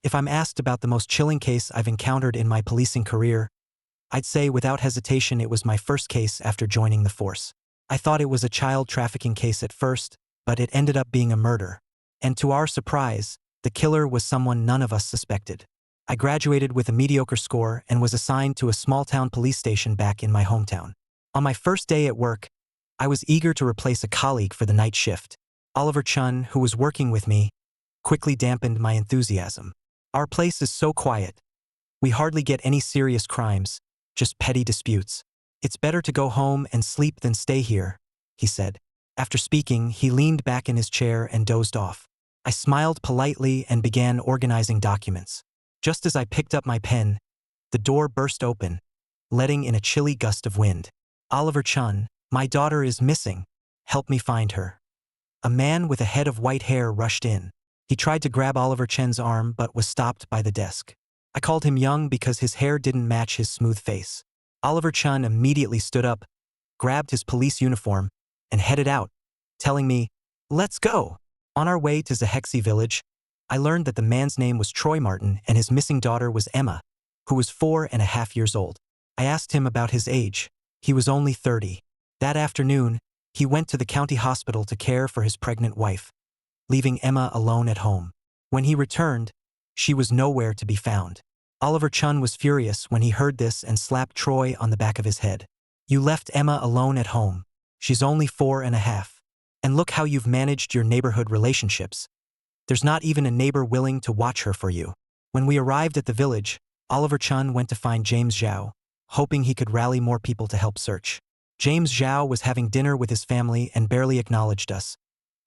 If I'm asked about the most chilling case I've encountered in my policing career, I'd say without hesitation it was my first case after joining the force. I thought it was a child trafficking case at first, but it ended up being a murder. And to our surprise, the killer was someone none of us suspected. I graduated with a mediocre score and was assigned to a small-town police station back in my hometown. On my first day at work, I was eager to replace a colleague for the night shift. Oliver Chun, who was working with me, quickly dampened my enthusiasm. Our place is so quiet. We hardly get any serious crimes, just petty disputes. It's better to go home and sleep than stay here, he said. After speaking, he leaned back in his chair and dozed off. I smiled politely and began organizing documents. Just as I picked up my pen, the door burst open, letting in a chilly gust of wind. Oliver Chun, my daughter is missing. Help me find her. A man with a head of white hair rushed in. He tried to grab Oliver Chen's arm but was stopped by the desk. I called him young because his hair didn't match his smooth face. Oliver Chun immediately stood up, grabbed his police uniform, and headed out, telling me, "Let's go." On our way to Xihé Village, I learned that the man's name was Troy Martin and his missing daughter was Emma, who was 4.5 years old. I asked him about his age. He was only 30. That afternoon, he went to the county hospital to care for his pregnant wife, leaving Emma alone at home. When he returned, she was nowhere to be found. Oliver Chun was furious when he heard this and slapped Troy on the back of his head. "You left Emma alone at home. She's only 4.5. And look how you've managed your neighborhood relationships. There's not even a neighbor willing to watch her for you." When we arrived at the village, Oliver Chun went to find James Zhao, hoping he could rally more people to help search. James Zhao was having dinner with his family and barely acknowledged us,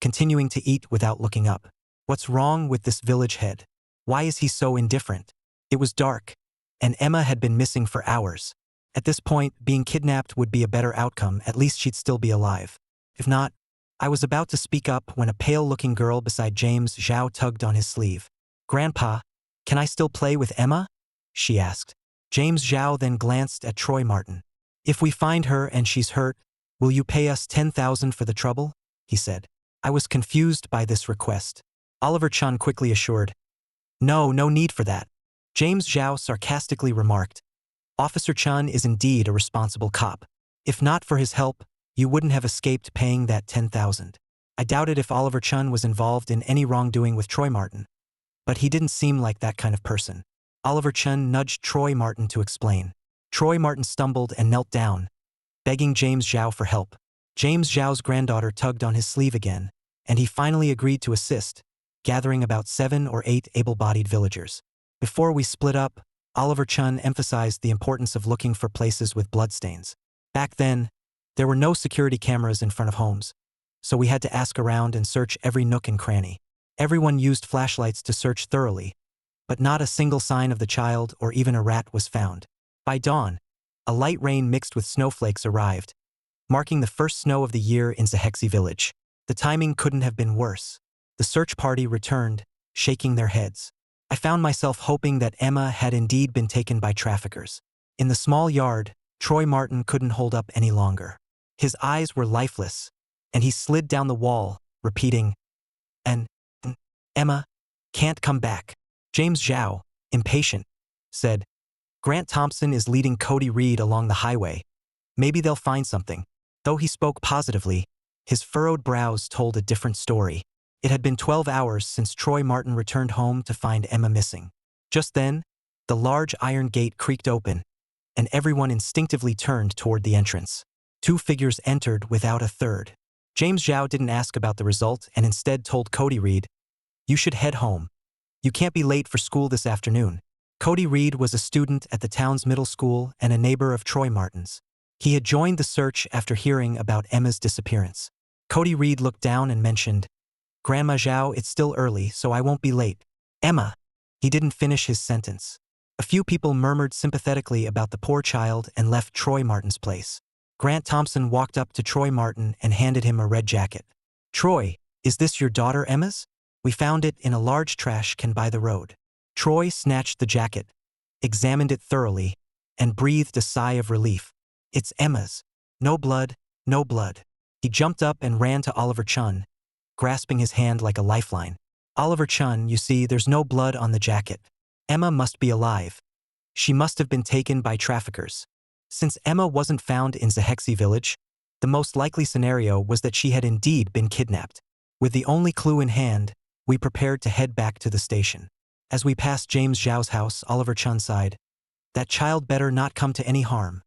continuing to eat without looking up. What's wrong with this village head? Why is he so indifferent? It was dark, and Emma had been missing for hours. At this point, being kidnapped would be a better outcome, at least she'd still be alive. If not, I was about to speak up when a pale-looking girl beside James Zhao tugged on his sleeve. "Grandpa, can I still play with Emma?" she asked. James Zhao then glanced at Troy Martin. "If we find her and she's hurt, will you pay us 10,000 for the trouble?" he said. I was confused by this request. Oliver Chun quickly assured, No need for that." James Zhao sarcastically remarked, "Officer Chun is indeed a responsible cop. If not for his help, you wouldn't have escaped paying that 10,000. I doubted if Oliver Chun was involved in any wrongdoing with Troy Martin, but he didn't seem like that kind of person. Oliver Chun nudged Troy Martin to explain. Troy Martin stumbled and knelt down, begging James Zhao for help. James Zhao's granddaughter tugged on his sleeve again, and he finally agreed to assist, gathering about 7 or 8 able-bodied villagers. Before we split up, Oliver Chun emphasized the importance of looking for places with bloodstains. Back then, there were no security cameras in front of homes, so we had to ask around and search every nook and cranny. Everyone used flashlights to search thoroughly, but not a single sign of the child or even a rat was found. By dawn, a light rain mixed with snowflakes arrived, marking the first snow of the year in Xihé Village. The timing couldn't have been worse. The search party returned, shaking their heads. I found myself hoping that Emma had indeed been taken by traffickers. In the small yard, Troy Martin couldn't hold up any longer. His eyes were lifeless, and he slid down the wall, repeating, and Emma can't come back." James Zhao, impatient, said, "Grant Thompson is leading Cody Reed along the highway. Maybe they'll find something." Though he spoke positively, his furrowed brows told a different story. It had been 12 hours since Troy Martin returned home to find Emma missing. Just then, the large iron gate creaked open, and everyone instinctively turned toward the entrance. 2 figures entered without a third. James Zhao didn't ask about the result and instead told Cody Reed, "You should head home. You can't be late for school this afternoon." Cody Reed was a student at the town's middle school and a neighbor of Troy Martin's. He had joined the search after hearing about Emma's disappearance. Cody Reed looked down and mentioned, "Grandma Zhao, it's still early, so I won't be late." "Emma." He didn't finish his sentence. A few people murmured sympathetically about the poor child and left Troy Martin's place. Grant Thompson walked up to Troy Martin and handed him a red jacket. "Troy, is this your daughter Emma's? We found it in a large trash can by the road." Troy snatched the jacket, examined it thoroughly, and breathed a sigh of relief. "It's Emma's. No blood, no blood." He jumped up and ran to Oliver Chun, grasping his hand like a lifeline. Oliver Chun, you see, there's no blood on the jacket. Emma must be alive. She must have been taken by traffickers. Since Emma wasn't found in Xihé Village, the most likely scenario was that she had indeed been kidnapped. With the only clue in hand, we prepared to head back to the station. As we passed James Zhao's house, Oliver Chun sighed. That child better not come to any harm.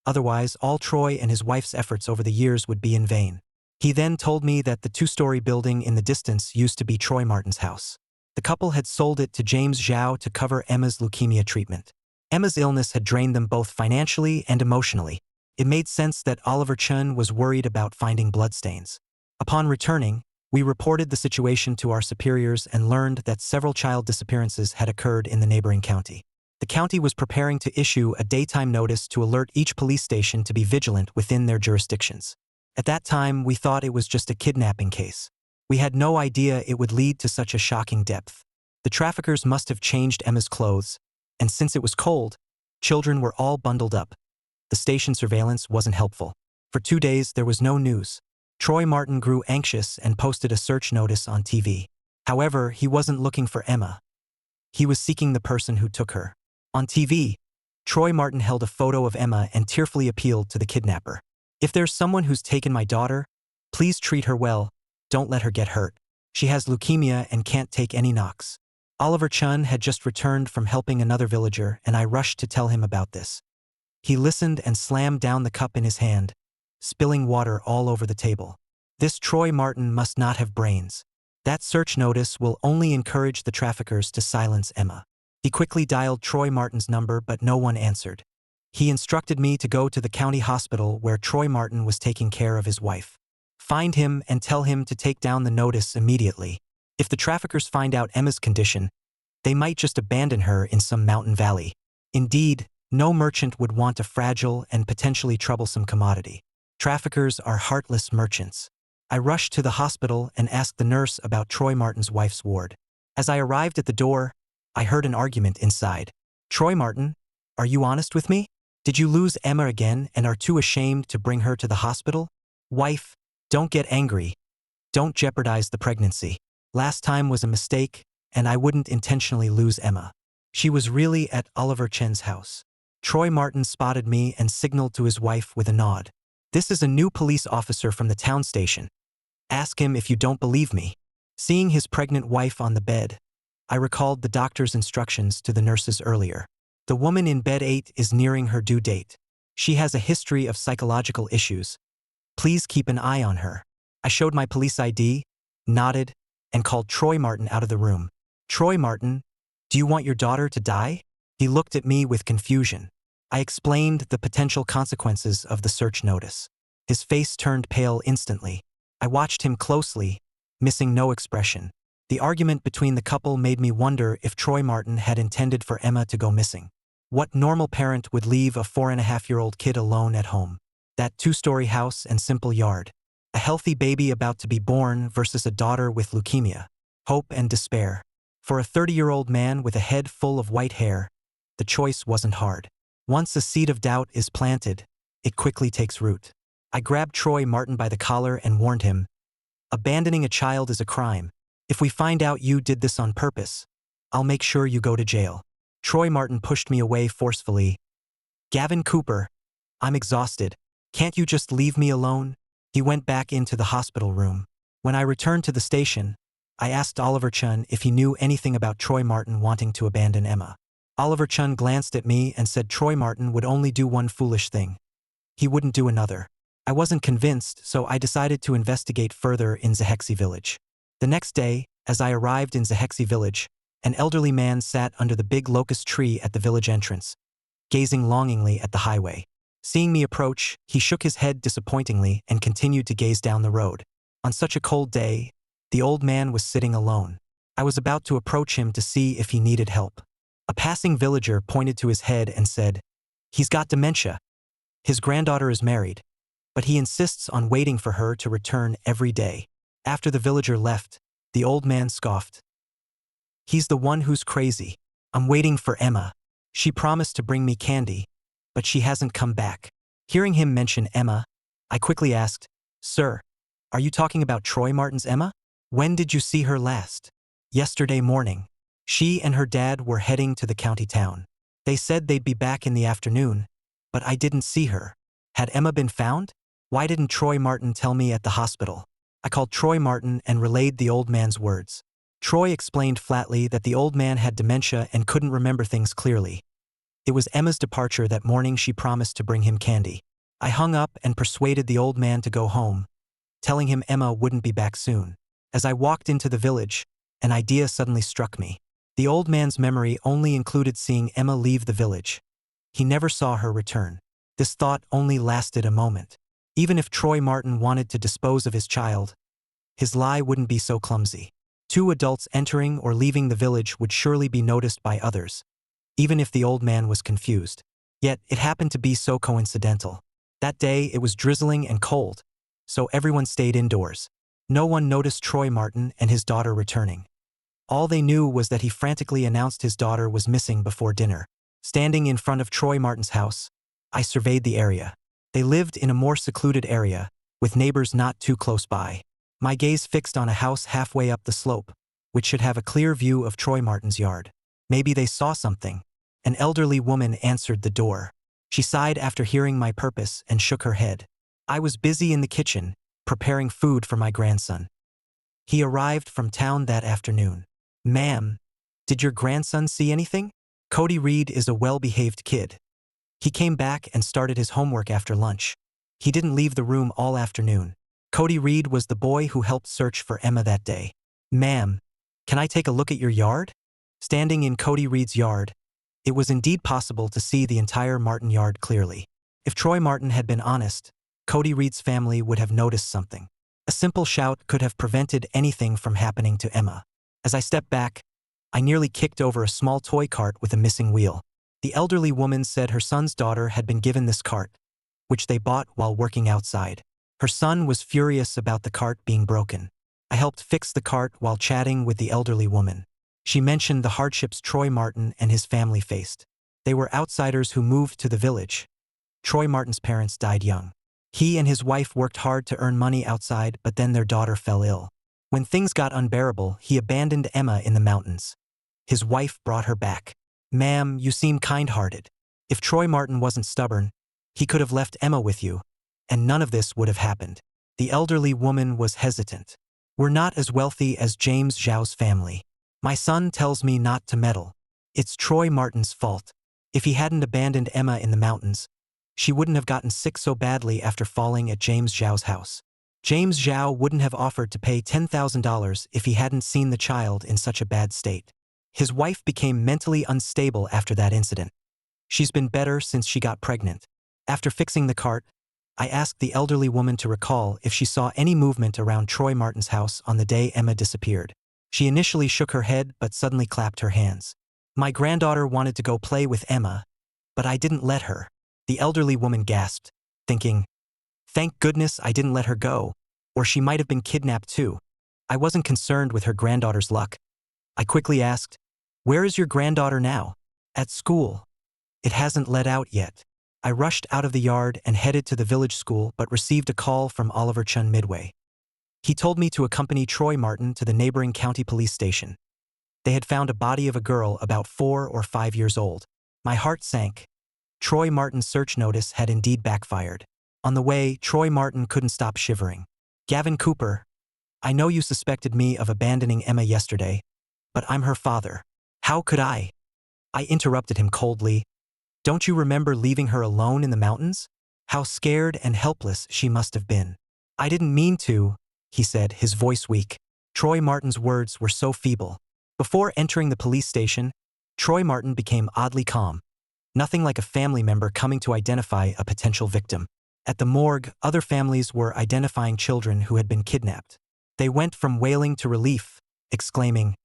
Otherwise, all Troy and his wife's efforts over the years would be in vain. He then told me that the two-story building in the distance used to be Troy Martin's house. The couple had sold it to James Zhao to cover Emma's leukemia treatment. Emma's illness had drained them both financially and emotionally. It made sense that Oliver Chun was worried about finding bloodstains. Upon returning, we reported the situation to our superiors and learned that several child disappearances had occurred in the neighboring county. The county was preparing to issue a daytime notice to alert each police station to be vigilant within their jurisdictions. At that time, we thought it was just a kidnapping case. We had no idea it would lead to such a shocking depth. The traffickers must have changed Emma's clothes, and since it was cold, children were all bundled up. The station surveillance wasn't helpful. For 2 days, there was no news. Troy Martin grew anxious and posted a search notice on TV. However, he wasn't looking for Emma. He was seeking the person who took her. On TV, Troy Martin held a photo of Emma and tearfully appealed to the kidnapper. If there's someone who's taken my daughter, please treat her well, don't let her get hurt. She has leukemia and can't take any knocks. Oliver Chun had just returned from helping another villager, and I rushed to tell him about this. He listened and slammed down the cup in his hand, spilling water all over the table. This Troy Martin must not have brains. That search notice will only encourage the traffickers to silence Emma. He quickly dialed Troy Martin's number, but no one answered. He instructed me to go to the county hospital where Troy Martin was taking care of his wife. Find him and tell him to take down the notice immediately. If the traffickers find out Emma's condition, they might just abandon her in some mountain valley. Indeed, no merchant would want a fragile and potentially troublesome commodity. Traffickers are heartless merchants. I rushed to the hospital and asked the nurse about Troy Martin's wife's ward. As I arrived at the door, I heard an argument inside. Troy Martin, are you honest with me? Did you lose Emma again and are too ashamed to bring her to the hospital? Wife, don't get angry. Don't jeopardize the pregnancy. Last time was a mistake, and I wouldn't intentionally lose Emma. She was really at Oliver Chen's house. Troy Martin spotted me and signaled to his wife with a nod. This is a new police officer from the town station. Ask him if you don't believe me. Seeing his pregnant wife on the bed, I recalled the doctor's instructions to the nurses earlier. The woman in bed 8 is nearing her due date. She has a history of psychological issues. Please keep an eye on her. I showed my police ID, nodded, and called Troy Martin out of the room. Troy Martin, do you want your daughter to die? He looked at me with confusion. I explained the potential consequences of the search notice. His face turned pale instantly. I watched him closely, missing no expression. The argument between the couple made me wonder if Troy Martin had intended for Emma to go missing. What normal parent would leave a 4.5-year-old kid alone at home? That 2-story house and simple yard. A healthy baby about to be born versus a daughter with leukemia. Hope and despair. For a 30-year-old man with a head full of white hair, the choice wasn't hard. Once a seed of doubt is planted, it quickly takes root. I grabbed Troy Martin by the collar and warned him, abandoning a child is a crime. If we find out you did this on purpose, I'll make sure you go to jail. Troy Martin pushed me away forcefully. Gavin Cooper, I'm exhausted. Can't you just leave me alone? He went back into the hospital room. When I returned to the station, I asked Oliver Chun if he knew anything about Troy Martin wanting to abandon Emma. Oliver Chun glanced at me and said Troy Martin would only do one foolish thing. He wouldn't do another. I wasn't convinced, so I decided to investigate further in Xihé Village. The next day, as I arrived in Xihé Village, an elderly man sat under the big locust tree at the village entrance, gazing longingly at the highway. Seeing me approach, he shook his head disappointingly and continued to gaze down the road. On such a cold day, the old man was sitting alone. I was about to approach him to see if he needed help. A passing villager pointed to his head and said, "He's got dementia. His granddaughter is married, but he insists on waiting for her to return every day." After the villager left, the old man scoffed. "He's the one who's crazy. I'm waiting for Emma. She promised to bring me candy, but she hasn't come back." Hearing him mention Emma, I quickly asked, "Sir, are you talking about Troy Martin's Emma? When did you see her last?" Yesterday morning. She and her dad were heading to the county town. They said they'd be back in the afternoon, but I didn't see her. Had Emma been found? Why didn't Troy Martin tell me at the hospital? I called Troy Martin and relayed the old man's words. Troy explained flatly that the old man had dementia and couldn't remember things clearly. It was Emma's departure that morning she promised to bring him candy. I hung up and persuaded the old man to go home, telling him Emma wouldn't be back soon. As I walked into the village, an idea suddenly struck me. The old man's memory only included seeing Emma leave the village. He never saw her return. This thought only lasted a moment. Even if Troy Martin wanted to dispose of his child, his lie wouldn't be so clumsy. Two adults entering or leaving the village would surely be noticed by others, even if the old man was confused. Yet it happened to be so coincidental. That day it was drizzling and cold, so everyone stayed indoors. No one noticed Troy Martin and his daughter returning. All they knew was that he frantically announced his daughter was missing before dinner. Standing in front of Troy Martin's house, I surveyed the area. They lived in a more secluded area, with neighbors not too close by. My gaze fixed on a house halfway up the slope, which should have a clear view of Troy Martin's yard. Maybe they saw something. An elderly woman answered the door. She sighed after hearing my purpose and shook her head. I was busy in the kitchen, preparing food for my grandson. He arrived from town that afternoon. "Ma'am, did your grandson see anything?" Cody Reed is a well-behaved kid. He came back and started his homework after lunch. He didn't leave the room all afternoon. Cody Reed was the boy who helped search for Emma that day. "Ma'am, can I take a look at your yard?" Standing in Cody Reed's yard, it was indeed possible to see the entire Martin yard clearly. If Troy Martin had been honest, Cody Reed's family would have noticed something. A simple shout could have prevented anything from happening to Emma. As I stepped back, I nearly kicked over a small toy cart with a missing wheel. The elderly woman said her son's daughter had been given this cart, which they bought while working outside. Her son was furious about the cart being broken. I helped fix the cart while chatting with the elderly woman. She mentioned the hardships Troy Martin and his family faced. They were outsiders who moved to the village. Troy Martin's parents died young. He and his wife worked hard to earn money outside, but then their daughter fell ill. When things got unbearable, he abandoned Emma in the mountains. His wife brought her back. "Ma'am, you seem kind-hearted. If Troy Martin wasn't stubborn, he could have left Emma with you, and none of this would have happened." The elderly woman was hesitant. "We're not as wealthy as James Zhao's family. My son tells me not to meddle. It's Troy Martin's fault. If he hadn't abandoned Emma in the mountains, she wouldn't have gotten sick so badly after falling at James Zhao's house. James Zhao wouldn't have offered to pay $10,000 if he hadn't seen the child in such a bad state. His wife became mentally unstable after that incident. She's been better since she got pregnant." After fixing the cart, I asked the elderly woman to recall if she saw any movement around Troy Martin's house on the day Emma disappeared. She initially shook her head but suddenly clapped her hands. "My granddaughter wanted to go play with Emma, but I didn't let her." The elderly woman gasped, thinking, "Thank goodness I didn't let her go, or she might have been kidnapped too." I wasn't concerned with her granddaughter's luck. I quickly asked, "Where is your granddaughter now?" "At school. It hasn't let out yet." I rushed out of the yard and headed to the village school but received a call from Oliver Chun midway. He told me to accompany Troy Martin to the neighboring county police station. They had found a body of a girl about 4 or 5 years old. My heart sank. Troy Martin's search notice had indeed backfired. On the way, Troy Martin couldn't stop shivering. "Gavin Cooper, I know you suspected me of abandoning Emma yesterday, but I'm her father. How could I?" I interrupted him coldly. "Don't you remember leaving her alone in the mountains? How scared and helpless she must have been." "I didn't mean to," he said, his voice weak. Troy Martin's words were so feeble. Before entering the police station, Troy Martin became oddly calm. Nothing like a family member coming to identify a potential victim. At the morgue, other families were identifying children who had been kidnapped. They went from wailing to relief, exclaiming,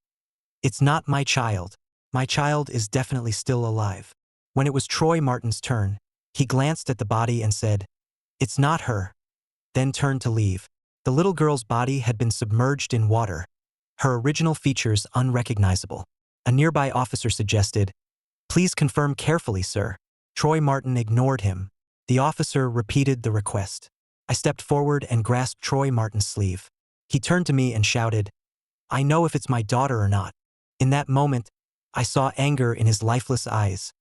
"It's not my child. My child is definitely still alive." When it was Troy Martin's turn, he glanced at the body and said, "It's not her," then turned to leave. The little girl's body had been submerged in water, her original features unrecognizable. A nearby officer suggested, "Please confirm carefully, sir." Troy Martin ignored him. The officer repeated the request. I stepped forward and grasped Troy Martin's sleeve. He turned to me and shouted, I know if it's my daughter or not. In that moment, I saw anger in his lifeless eyes.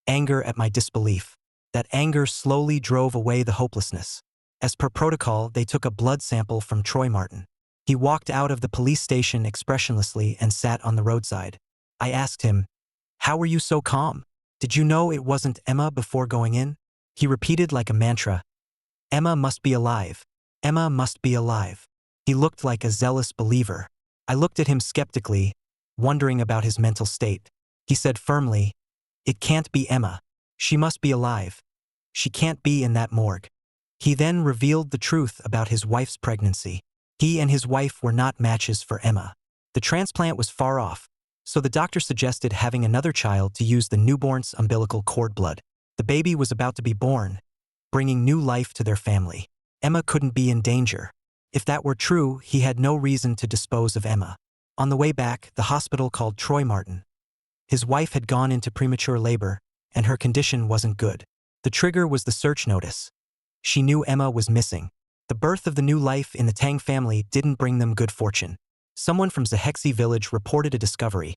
Anger at my disbelief. That anger slowly drove away the hopelessness. As per protocol, they took a blood sample from Troy Martin. He walked out of the police station expressionlessly and sat on the roadside. I asked him, "How were you so calm? Did you know it wasn't Emma before going in?" He repeated like a mantra, "Emma must be alive. Emma must be alive." He looked like a zealous believer. I looked at him skeptically, wondering about his mental state. He said firmly, "It can't be Emma. She must be alive. She can't be in that morgue." He then revealed the truth about his wife's pregnancy. He and his wife were not matches for Emma. The transplant was far off, so the doctor suggested having another child to use the newborn's umbilical cord blood. The baby was about to be born, bringing new life to their family. Emma couldn't be in danger. If that were true, he had no reason to dispose of Emma. On the way back, the hospital called Troy Martin. His wife had gone into premature labor, and her condition wasn't good. The trigger was the search notice. She knew Emma was missing. The birth of the new life in the Tang family didn't bring them good fortune. Someone from Xihé Village reported a discovery.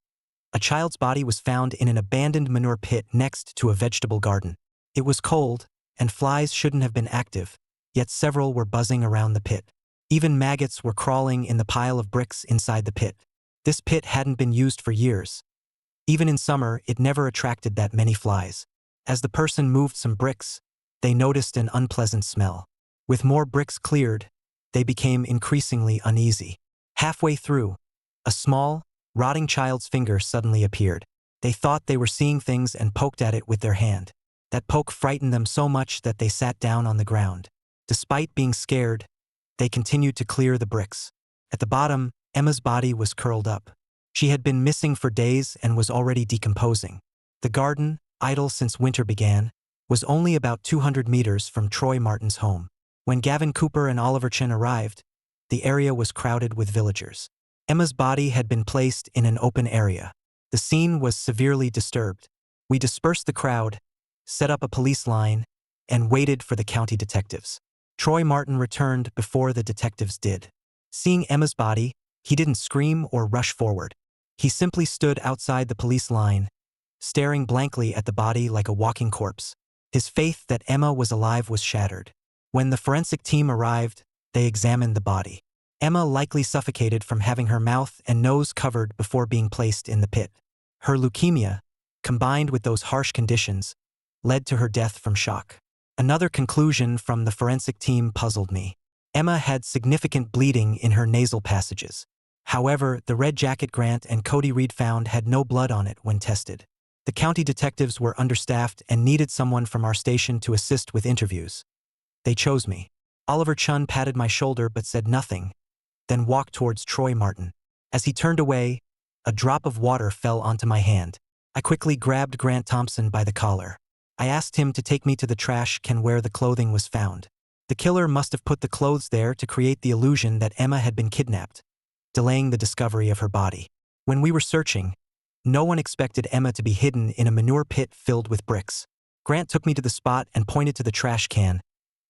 A child's body was found in an abandoned manure pit next to a vegetable garden. It was cold, and flies shouldn't have been active, yet several were buzzing around the pit. Even maggots were crawling in the pile of bricks inside the pit. This pit hadn't been used for years. Even in summer, it never attracted that many flies. As the person moved some bricks, they noticed an unpleasant smell. With more bricks cleared, they became increasingly uneasy. Halfway through, a small, rotting child's finger suddenly appeared. They thought they were seeing things and poked at it with their hand. That poke frightened them so much that they sat down on the ground. Despite being scared, they continued to clear the bricks. At the bottom, Emma's body was curled up. She had been missing for days and was already decomposing. The garden, idle since winter began, was only about 200 meters from Troy Martin's home. When Gavin Cooper and Oliver Chen arrived, the area was crowded with villagers. Emma's body had been placed in an open area. The scene was severely disturbed. We dispersed the crowd, set up a police line, and waited for the county detectives. Troy Martin returned before the detectives did. Seeing Emma's body, he didn't scream or rush forward. He simply stood outside the police line, staring blankly at the body like a walking corpse. His faith that Emma was alive was shattered. When the forensic team arrived, they examined the body. Emma likely suffocated from having her mouth and nose covered before being placed in the pit. Her leukemia, combined with those harsh conditions, led to her death from shock. Another conclusion from the forensic team puzzled me. Emma had significant bleeding in her nasal passages. However, the Red Jacket Grant and Cody Reed found had no blood on it when tested. The county detectives were understaffed and needed someone from our station to assist with interviews. They chose me. Oliver Chun patted my shoulder but said nothing, then walked towards Troy Martin. As he turned away, a drop of water fell onto my hand. I quickly grabbed Grant Thompson by the collar. I asked him to take me to the trash can where the clothing was found. The killer must have put the clothes there to create the illusion that Emma had been kidnapped, delaying the discovery of her body. When we were searching, no one expected Emma to be hidden in a manure pit filled with bricks. Grant took me to the spot and pointed to the trash can.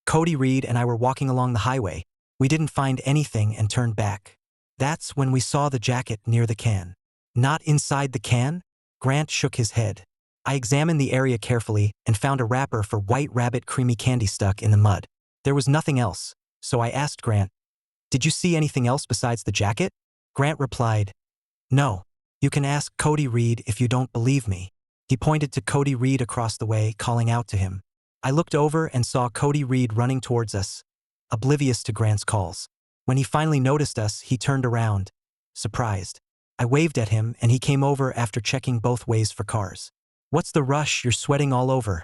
Cody Reed and I were walking along the highway. We didn't find anything and turned back. That's when we saw the jacket near the can. Not inside the can? Grant shook his head. I examined the area carefully and found a wrapper for White Rabbit creamy candy stuck in the mud. There was nothing else, so I asked Grant, "Did you see anything else besides the jacket?" Grant replied, "No. You can ask Cody Reed if you don't believe me." He pointed to Cody Reed across the way, calling out to him. I looked over and saw Cody Reed running towards us, oblivious to Grant's calls. When he finally noticed us, he turned around, surprised. I waved at him and he came over after checking both ways for cars. "What's the rush? You're sweating all over,"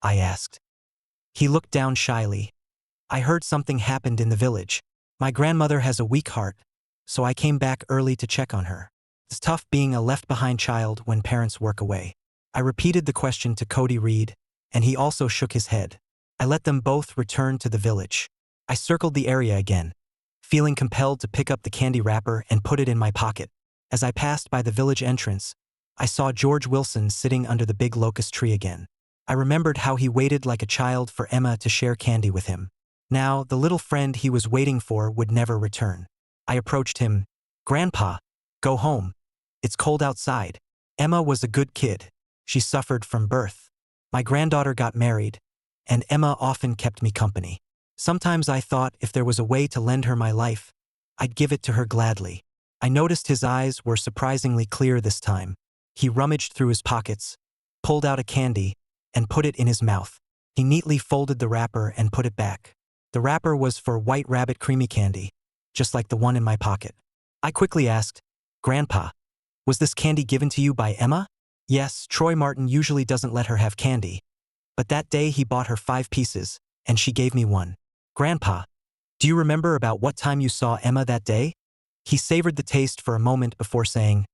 I asked. He looked down shyly. "I heard something happened in the village. My grandmother has a weak heart, so I came back early to check on her. It's tough being a left-behind child when parents work away." I repeated the question to Cody Reed, and he also shook his head. I let them both return to the village. I circled the area again, feeling compelled to pick up the candy wrapper and put it in my pocket. As I passed by the village entrance, I saw George Wilson sitting under the big locust tree again. I remembered how he waited like a child for Emma to share candy with him. Now, the little friend he was waiting for would never return. I approached him. "Grandpa, go home. It's cold outside." Emma was a good kid. She suffered from birth. My granddaughter got married, and Emma often kept me company. Sometimes I thought if there was a way to lend her my life, I'd give it to her gladly. I noticed his eyes were surprisingly clear this time. He rummaged through his pockets, pulled out a candy, and put it in his mouth. He neatly folded the wrapper and put it back. The wrapper was for White Rabbit creamy candy, just like the one in my pocket. I quickly asked, "Grandpa, was this candy given to you by Emma?" "Yes, Troy Martin usually doesn't let her have candy. But that day he bought her 5 pieces, and she gave me one." "Grandpa, do you remember about what time you saw Emma that day?" He savored the taste for a moment before saying,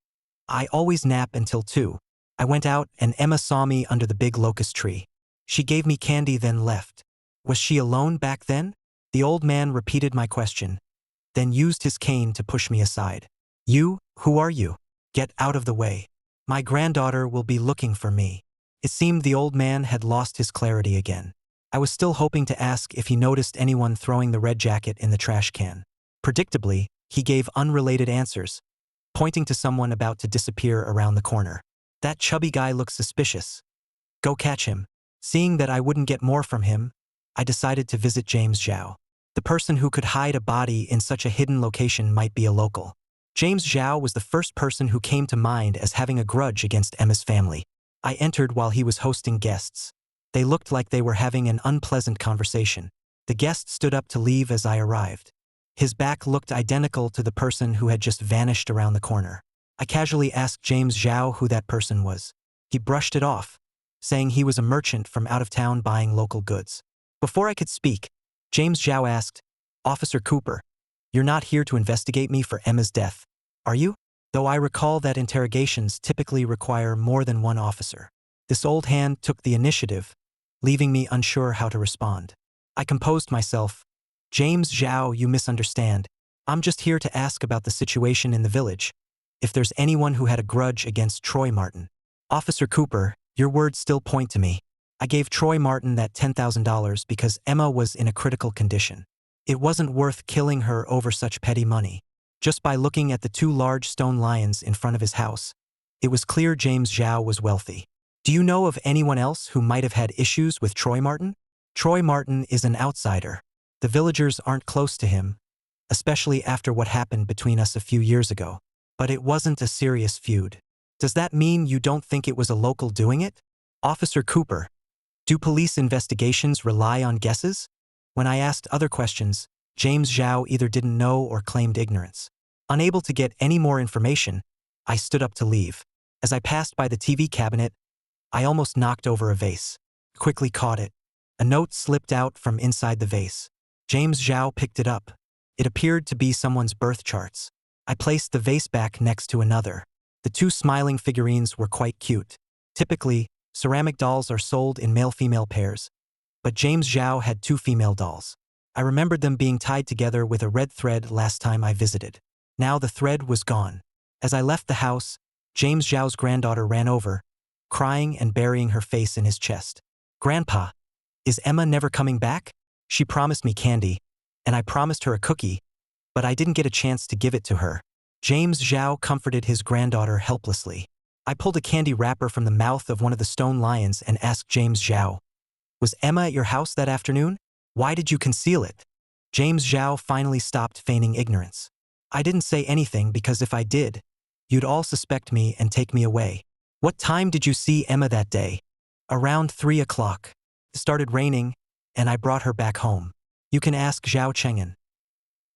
"I always nap until 2. I went out and Emma saw me under the big locust tree. She gave me candy then left." "Was she alone back then?" The old man repeated my question, then used his cane to push me aside. "You, who are you? Get out of the way. My granddaughter will be looking for me." It seemed the old man had lost his clarity again. I was still hoping to ask if he noticed anyone throwing the red jacket in the trash can. Predictably, he gave unrelated answers, pointing to someone about to disappear around the corner. "That chubby guy looks suspicious. Go catch him." Seeing that I wouldn't get more from him, I decided to visit James Zhao. The person who could hide a body in such a hidden location might be a local. James Zhao was the first person who came to mind as having a grudge against Emma's family. I entered while he was hosting guests. They looked like they were having an unpleasant conversation. The guest stood up to leave as I arrived. His back looked identical to the person who had just vanished around the corner. I casually asked James Zhao who that person was. He brushed it off, saying he was a merchant from out of town buying local goods. Before I could speak, James Zhao asked, "Officer Cooper, you're not here to investigate me for Emma's death, are you?" Though I recall that interrogations typically require more than one officer. This old hand took the initiative, leaving me unsure how to respond. I composed myself. "James Zhao, you misunderstand. I'm just here to ask about the situation in the village. If there's anyone who had a grudge against Troy Martin." "Officer Cooper, your words still point to me. I gave Troy Martin that $10,000 because Emma was in a critical condition. It wasn't worth killing her over such petty money." Just by looking at the 2 large stone lions in front of his house, it was clear James Zhao was wealthy. "Do you know of anyone else who might have had issues with Troy Martin?" "Troy Martin is an outsider. The villagers aren't close to him, especially after what happened between us a few years ago. But it wasn't a serious feud." "Does that mean you don't think it was a local doing it?" "Officer Cooper, do police investigations rely on guesses?" When I asked other questions, James Zhao either didn't know or claimed ignorance. Unable to get any more information, I stood up to leave. As I passed by the TV cabinet, I almost knocked over a vase. Quickly caught it. A note slipped out from inside the vase. James Zhao picked it up. It appeared to be someone's birth charts. I placed the vase back next to another. The 2 smiling figurines were quite cute. Typically, ceramic dolls are sold in male-female pairs, but James Zhao had 2 female dolls. I remembered them being tied together with a red thread last time I visited. Now the thread was gone. As I left the house, James Zhao's granddaughter ran over, crying and burying her face in his chest. "Grandpa, is Emma never coming back? She promised me candy, and I promised her a cookie, but I didn't get a chance to give it to her." James Zhao comforted his granddaughter helplessly. I pulled a candy wrapper from the mouth of one of the stone lions and asked James Zhao, "Was Emma at your house that afternoon? Why did you conceal it?" James Zhao finally stopped feigning ignorance. "I didn't say anything because if I did, you'd all suspect me and take me away." "What time did you see Emma that day?" "Around 3 o'clock. It started raining, and I brought her back home. You can ask Zhao Cheng'an."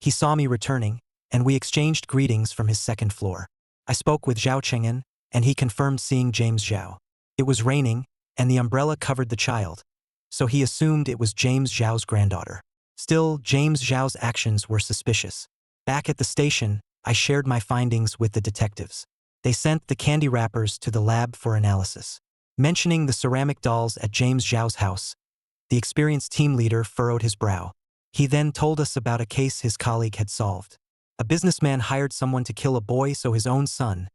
He saw me returning, and we exchanged greetings from his 2nd floor. I spoke with Zhao Cheng'an, and he confirmed seeing James Zhao. It was raining, and the umbrella covered the child, so he assumed it was James Zhao's granddaughter. Still, James Zhao's actions were suspicious. Back at the station, I shared my findings with the detectives. They sent the candy wrappers to the lab for analysis. Mentioning the ceramic dolls at James Zhao's house, the experienced team leader furrowed his brow. He then told us about a case his colleague had solved. A businessman hired someone to kill a boy so his own son,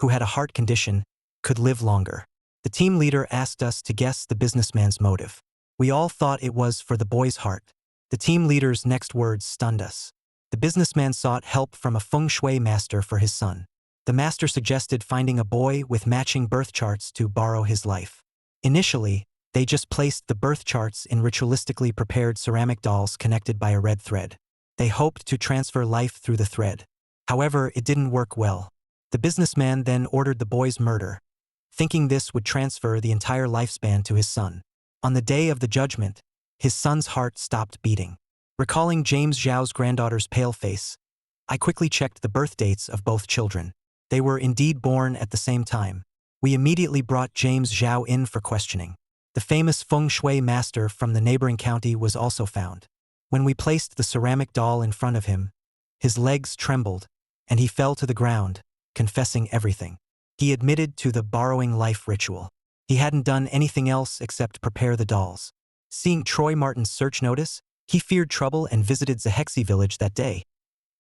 who had a heart condition, could live longer. The team leader asked us to guess the businessman's motive. We all thought it was for the boy's heart. The team leader's next words stunned us. The businessman sought help from a feng shui master for his son. The master suggested finding a boy with matching birth charts to borrow his life. Initially, they just placed the birth charts in ritualistically prepared ceramic dolls connected by a red thread. They hoped to transfer life through the thread. However, it didn't work well. The businessman then ordered the boy's murder, thinking this would transfer the entire lifespan to his son. On the day of the judgment, his son's heart stopped beating. Recalling James Zhao's granddaughter's pale face, I quickly checked the birth dates of both children. They were indeed born at the same time. We immediately brought James Zhao in for questioning. The famous feng shui master from the neighboring county was also found. When we placed the ceramic doll in front of him, his legs trembled, and he fell to the ground, confessing everything. He admitted to the borrowing life ritual. He hadn't done anything else except prepare the dolls. Seeing Troy Martin's search notice, he feared trouble and visited Xihé Village that day,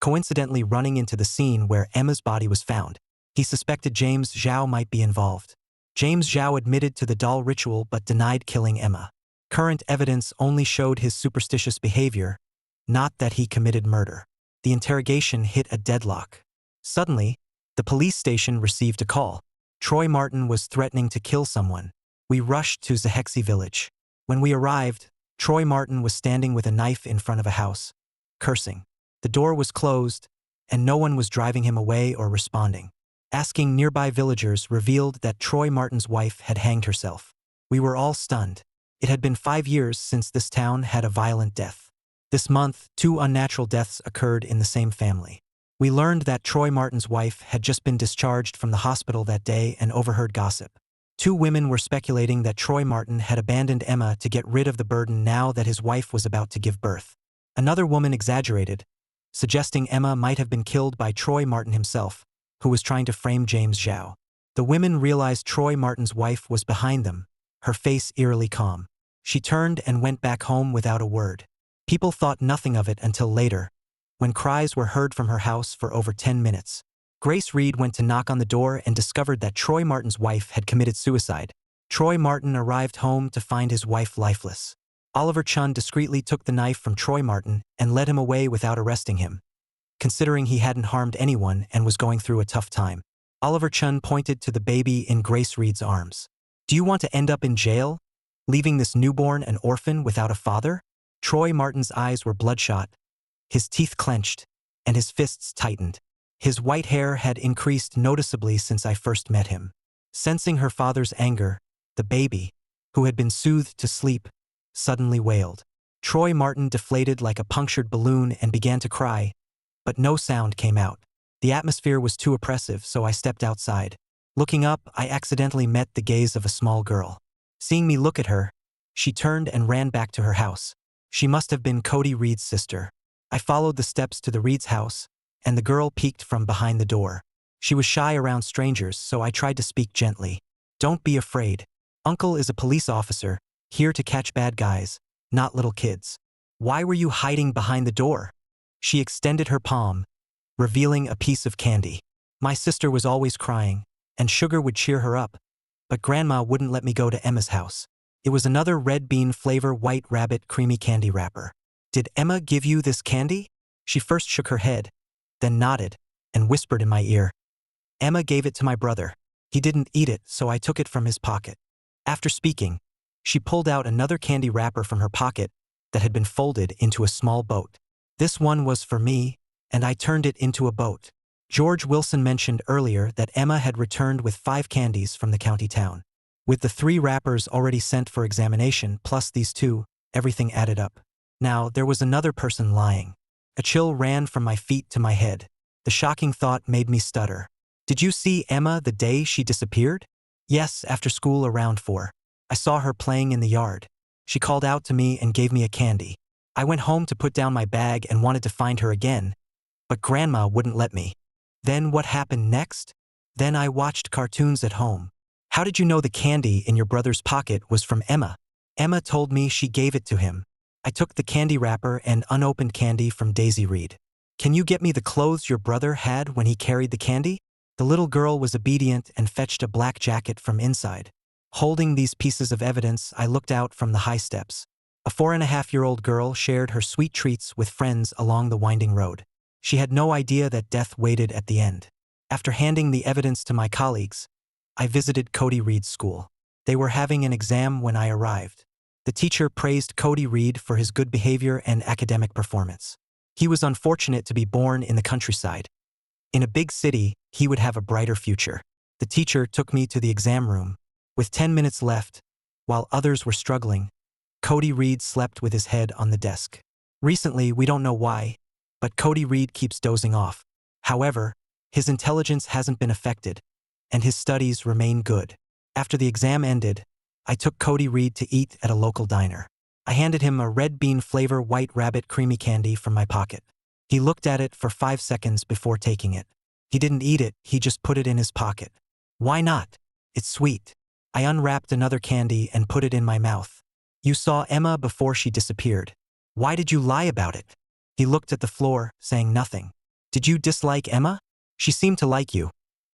coincidentally running into the scene where Emma's body was found. He suspected James Zhao might be involved. James Zhao admitted to the doll ritual but denied killing Emma. Current evidence only showed his superstitious behavior, not that he committed murder. The interrogation hit a deadlock. Suddenly, the police station received a call. Troy Martin was threatening to kill someone. We rushed to Xihé Village. When we arrived, Troy Martin was standing with a knife in front of a house, cursing. The door was closed, and no one was driving him away or responding. Asking nearby villagers revealed that Troy Martin's wife had hanged herself. We were all stunned. It had been 5 years since this town had a violent death. This month, 2 unnatural deaths occurred in the same family. We learned that Troy Martin's wife had just been discharged from the hospital that day and overheard gossip. 2 women were speculating that Troy Martin had abandoned Emma to get rid of the burden now that his wife was about to give birth. Another woman exaggerated, suggesting Emma might have been killed by Troy Martin himself, who was trying to frame James Zhao. The women realized Troy Martin's wife was behind them, her face eerily calm. She turned and went back home without a word. People thought nothing of it until later, when cries were heard from her house for over 10 minutes. Grace Reed went to knock on the door and discovered that Troy Martin's wife had committed suicide. Troy Martin arrived home to find his wife lifeless. Oliver Chun discreetly took the knife from Troy Martin and led him away without arresting him, considering he hadn't harmed anyone and was going through a tough time. Oliver Chun pointed to the baby in Grace Reed's arms. "Do you want to end up in jail, leaving this newborn an orphan without a father?" Troy Martin's eyes were bloodshot, his teeth clenched, and his fists tightened. His white hair had increased noticeably since I first met him. Sensing her father's anger, the baby, who had been soothed to sleep, suddenly wailed. Troy Martin deflated like a punctured balloon and began to cry, but no sound came out. The atmosphere was too oppressive, so I stepped outside. Looking up, I accidentally met the gaze of a small girl. Seeing me look at her, she turned and ran back to her house. She must have been Cody Reed's sister. I followed the steps to the Reed's house, and the girl peeked from behind the door. She was shy around strangers, so I tried to speak gently. "Don't be afraid. Uncle is a police officer, here to catch bad guys, not little kids. Why were you hiding behind the door?" She extended her palm, revealing a piece of candy. My sister was always crying, and sugar would cheer her up, but Grandma wouldn't let me go to Emma's house. It was another red bean flavor white rabbit creamy candy wrapper. "Did Emma give you this candy?" She first shook her head, then nodded, and whispered in my ear. "Emma gave it to my brother. He didn't eat it, so I took it from his pocket." After speaking, she pulled out another candy wrapper from her pocket that had been folded into a small boat. "This one was for me, and I turned it into a boat." George Wilson mentioned earlier that Emma had returned with 5 candies from the county town. With the 3 wrappers already sent for examination, plus these 2, everything added up. Now, there was another person lying. A chill ran from my feet to my head. The shocking thought made me stutter. "Did you see Emma the day she disappeared?" "Yes, after school around 4. I saw her playing in the yard. She called out to me and gave me a candy. I went home to put down my bag and wanted to find her again, but Grandma wouldn't let me." "Then what happened next?" "Then I watched cartoons at home." "How did you know the candy in your brother's pocket was from Emma?" "Emma told me she gave it to him. I took the candy wrapper and unopened candy from Daisy Reed." "Can you get me the clothes your brother had when he carried the candy?" The little girl was obedient and fetched a black jacket from inside. Holding these pieces of evidence, I looked out from the high steps. A 4.5-year-old girl shared her sweet treats with friends along the winding road. She had no idea that death waited at the end. After handing the evidence to my colleagues, I visited Cody Reed's school. They were having an exam when I arrived. The teacher praised Cody Reed for his good behavior and academic performance. He was unfortunate to be born in the countryside. In a big city, he would have a brighter future. The teacher took me to the exam room. With 10 minutes left, while others were struggling, Cody Reed slept with his head on the desk. Recently, we don't know why, but Cody Reed keeps dozing off. However, his intelligence hasn't been affected, and his studies remain good. After the exam ended, I took Cody Reed to eat at a local diner. I handed him a red bean flavor white rabbit creamy candy from my pocket. He looked at it for 5 seconds before taking it. He didn't eat it, he just put it in his pocket. Why not? It's sweet. I unwrapped another candy and put it in my mouth. You saw Emma before she disappeared. Why did you lie about it? He looked at the floor, saying nothing. Did you dislike Emma? She seemed to like you.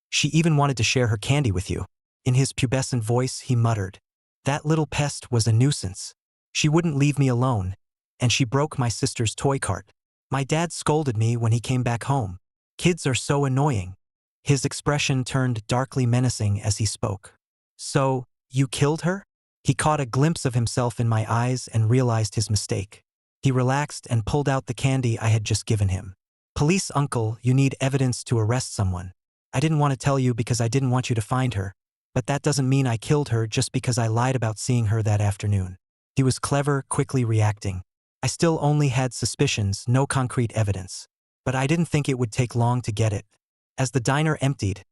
She even wanted to share her candy with you. In his pubescent voice, he muttered, "That little pest was a nuisance. She wouldn't leave me alone, and she broke my sister's toy cart. My dad scolded me when he came back home. Kids are so annoying." His expression turned darkly menacing as he spoke. "So, you killed her?" He caught a glimpse of himself in my eyes and realized his mistake. He relaxed and pulled out the candy I had just given him. "Police uncle, you need evidence to arrest someone. I didn't want to tell you because I didn't want you to find her, but that doesn't mean I killed her just because I lied about seeing her that afternoon." He was clever, quickly reacting. I still only had suspicions, no concrete evidence. But I didn't think it would take long to get it. As the diner emptied,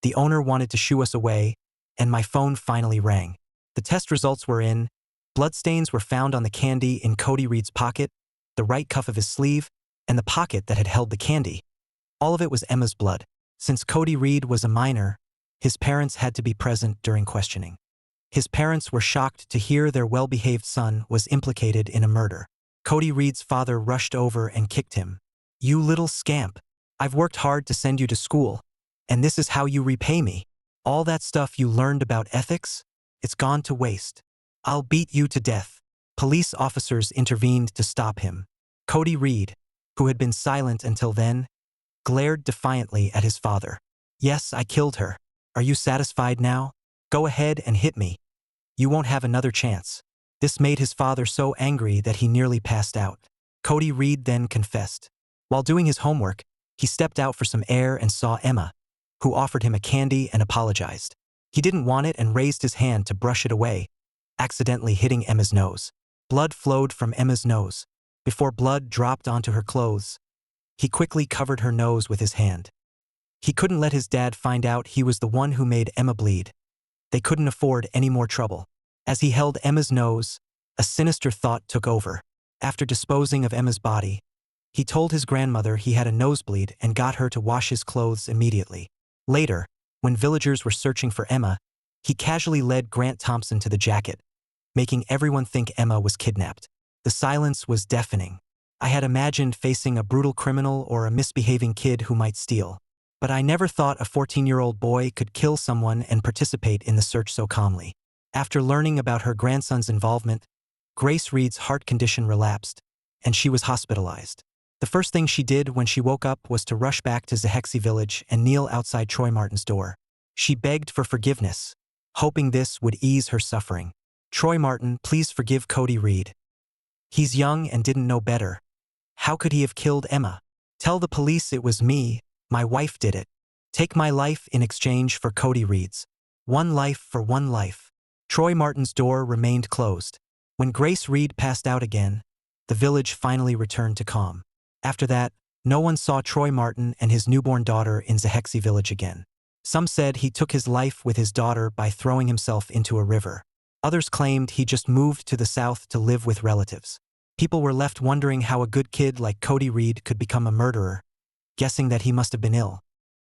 the owner wanted to shoo us away, and my phone finally rang. The test results were in. Bloodstains were found on the candy in Cody Reed's pocket, the right cuff of his sleeve, and the pocket that had held the candy. All of it was Emma's blood. Since Cody Reed was a minor, his parents had to be present during questioning. His parents were shocked to hear their well-behaved son was implicated in a murder. Cody Reed's father rushed over and kicked him. "You little scamp. I've worked hard to send you to school, and this is how you repay me. All that stuff you learned about ethics? It's gone to waste. I'll beat you to death." Police officers intervened to stop him. Cody Reed, who had been silent until then, glared defiantly at his father. "Yes, I killed her. Are you satisfied now? Go ahead and hit me. You won't have another chance." This made his father so angry that he nearly passed out. Cody Reed then confessed. While doing his homework, he stepped out for some air and saw Emma, who offered him a candy and apologized. He didn't want it and raised his hand to brush it away, accidentally hitting Emma's nose. Blood flowed from Emma's nose. Before blood dropped onto her clothes, he quickly covered her nose with his hand. He couldn't let his dad find out he was the one who made Emma bleed. They couldn't afford any more trouble. As he held Emma's nose, a sinister thought took over. After disposing of Emma's body, he told his grandmother he had a nosebleed and got her to wash his clothes immediately. Later, when villagers were searching for Emma, he casually led Grant Thompson to the jacket, making everyone think Emma was kidnapped. The silence was deafening. I had imagined facing a brutal criminal or a misbehaving kid who might steal. But I never thought a 14-year-old boy could kill someone and participate in the search so calmly. After learning about her grandson's involvement, Grace Reed's heart condition relapsed, and she was hospitalized. The first thing she did when she woke up was to rush back to Xihé Village and kneel outside Troy Martin's door. She begged for forgiveness, hoping this would ease her suffering. "Troy Martin, please forgive Cody Reed. He's young and didn't know better. How could he have killed Emma? Tell the police it was me, my wife did it. Take my life in exchange for Cody Reed's. One life for one life." Troy Martin's door remained closed. When Grace Reed passed out again, the village finally returned to calm. After that, no one saw Troy Martin and his newborn daughter in Xihé Village again. Some said he took his life with his daughter by throwing himself into a river. Others claimed he just moved to the south to live with relatives. People were left wondering how a good kid like Cody Reed could become a murderer, guessing that he must have been ill.